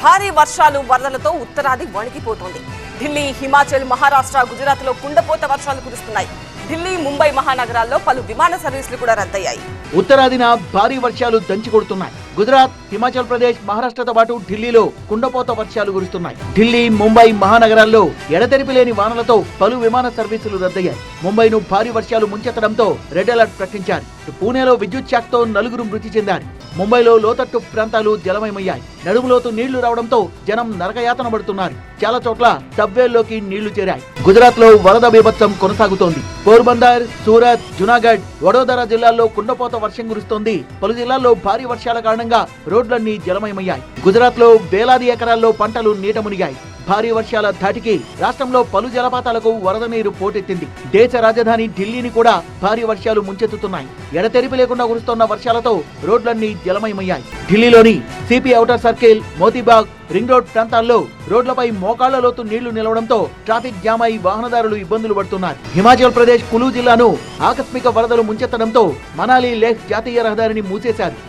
భారీ వర్షాలు వరదలతో ఉత్తరాది వణికిపోతోంది. ఢిల్లీ, హిమాచల్, మహారాష్ట్ర, గుజరాత్ లో కుండపోత వర్షాలు కురుస్తున్నాయి. ఢిల్లీ, ముంబై మహానగరాల్లో పలు విమాన సర్వీసులు కూడా రద్దయ్యాయి. ఉత్తరాదిన భారీ వర్షాలు దంచికొడుతున్నాయి. గుజరాత్, హిమాచల్ ప్రదేశ్, మహారాష్ట్రతో పాటు ఢిల్లీలో కుండపోత వర్షాలు కురుస్తున్నాయి. ఢిల్లీ, ముంబై మహానగరాల్లో ఎడతెరిపి లేని వానలతో పలు విమాన సర్వీసులు రద్దయ్యాయి. ముంబైను భారీ వర్షాలు ముంచెత్తడంతో రెడ్ అలర్ట్ ప్రకటించారు. పూణేలో విద్యుత్ షాక్తో 4 మృతి చెందారు. ముంబైలో లోతట్టు ప్రాంతాలు జలమయమయ్యాయి. నడుములోతు నీళ్లు రావడంతో జనం నరకయాతన పడుతున్నారు. చాలా చోట్ల సబ్వేల్లోకి నీళ్లు చేరాయి. గుజరాత్ లో వరద బీభత్సం కొనసాగుతోంది. పోర్బందర్, సూరత్, జునాగఢ్, వడోదర జిల్లాల్లో కుండపోత వర్షం కురుస్తోంది. పలు జిల్లాల్లో భారీ వర్షాల కారణంగా రోడ్లన్నీ జలమయమయ్యాయి. గుజరాత్ లో వేలాది ఎకరాల్లో పంటలు నీట మునిగాయి. భారీ వర్షాల ధాటికి రాష్ట్రంలో పలు జలపాతాలకు వరద నీరు పోటెత్తింది. దేశ రాజధాని ఢిల్లీని కూడా భారీ వర్షాలు ముంచెత్తుతున్నాయి. ఎడతెరిపి లేకుండా కురుస్తున్న వర్షాలతో రోడ్లన్నీ జలమయమయ్యాయి. ఢిల్లీలోని CP outer circle, Motibagh, ring road ప్రాంతాల్లో రోడ్లపై మోకాళ్ల లోతు నీళ్లు నిలవడంతో ట్రాఫిక్ జామ్ అయి వాహనదారులు ఇబ్బందులు పడుతున్నారు. హిమాచల్ ప్రదేశ్ కులు జిల్లాను ఆకస్మిక వరదలు ముంచెత్తడంతో మనాలి లేహ్ జాతీయ రహదారిని మూసేశారు.